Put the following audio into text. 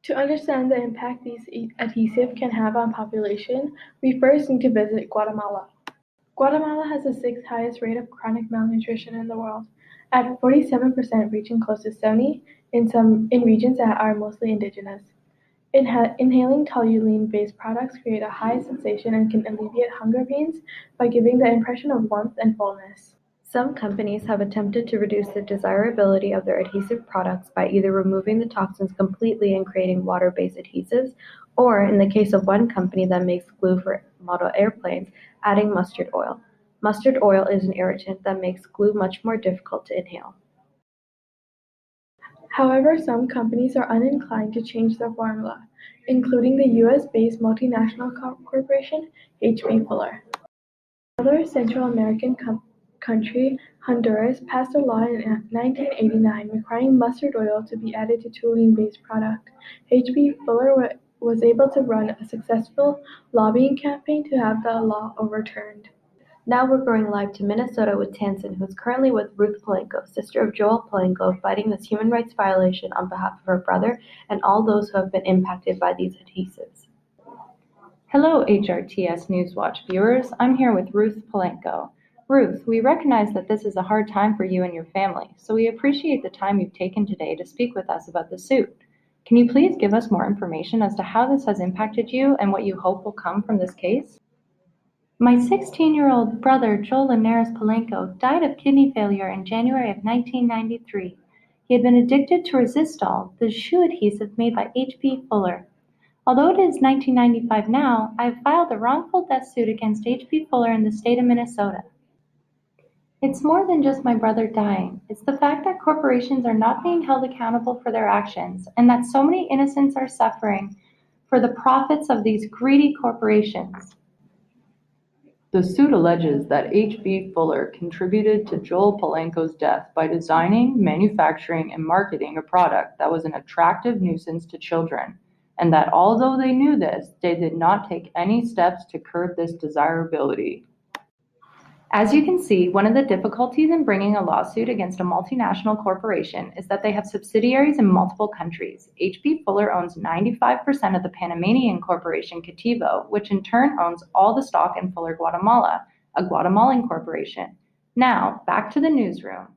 To understand the impact these adhesives can have on population, we first need to visit Guatemala. Guatemala has the sixth highest rate of chronic malnutrition in the world, at 47%, reaching close to 70 in regions that are mostly indigenous. Inhaling toluene-based products create a high sensation and can alleviate hunger pains by giving the impression of warmth and fullness. Some companies have attempted to reduce the desirability of their adhesive products by either removing the toxins completely and creating water-based adhesives, or, in the case of one company that makes glue for model airplanes, adding mustard oil. Mustard oil is an irritant that makes glue much more difficult to inhale. However, some companies are uninclined to change their formula, including the US-based multinational corporation H.B. Fuller. Another Central American country, Honduras, passed a law in 1989 requiring mustard oil to be added to toluene-based product. H.B. Fuller was able to run a successful lobbying campaign to have the law overturned. Now we're going live to Minnesota with Tansen, who is currently with Ruth Polanco, sister of Joel Polanco, fighting this human rights violation on behalf of her brother and all those who have been impacted by these adhesives. Hello, HRTS Newswatch viewers. I'm here with Ruth Polanco. Ruth, we recognize that this is a hard time for you and your family, so we appreciate the time you've taken today to speak with us about the suit. Can you please give us more information as to how this has impacted you and what you hope will come from this case? My 16-year-old brother, Joel Linares Polanco, died of kidney failure in January of 1993. He had been addicted to Resistol, the shoe adhesive made by H.B. Fuller. Although it is 1995 now, I have filed a wrongful death suit against H.B. Fuller in the state of Minnesota. It's more than just my brother dying. It's the fact that corporations are not being held accountable for their actions, and that so many innocents are suffering for the profits of these greedy corporations. The suit alleges that H.B. Fuller contributed to Joel Polanco's death by designing, manufacturing, and marketing a product that was an attractive nuisance to children, and that although they knew this, they did not take any steps to curb this desirability. As you can see, one of the difficulties in bringing a lawsuit against a multinational corporation is that they have subsidiaries in multiple countries. H.B. Fuller owns 95% of the Panamanian corporation Cativo, which in turn owns all the stock in Fuller Guatemala, a Guatemalan corporation. Now, back to the newsroom.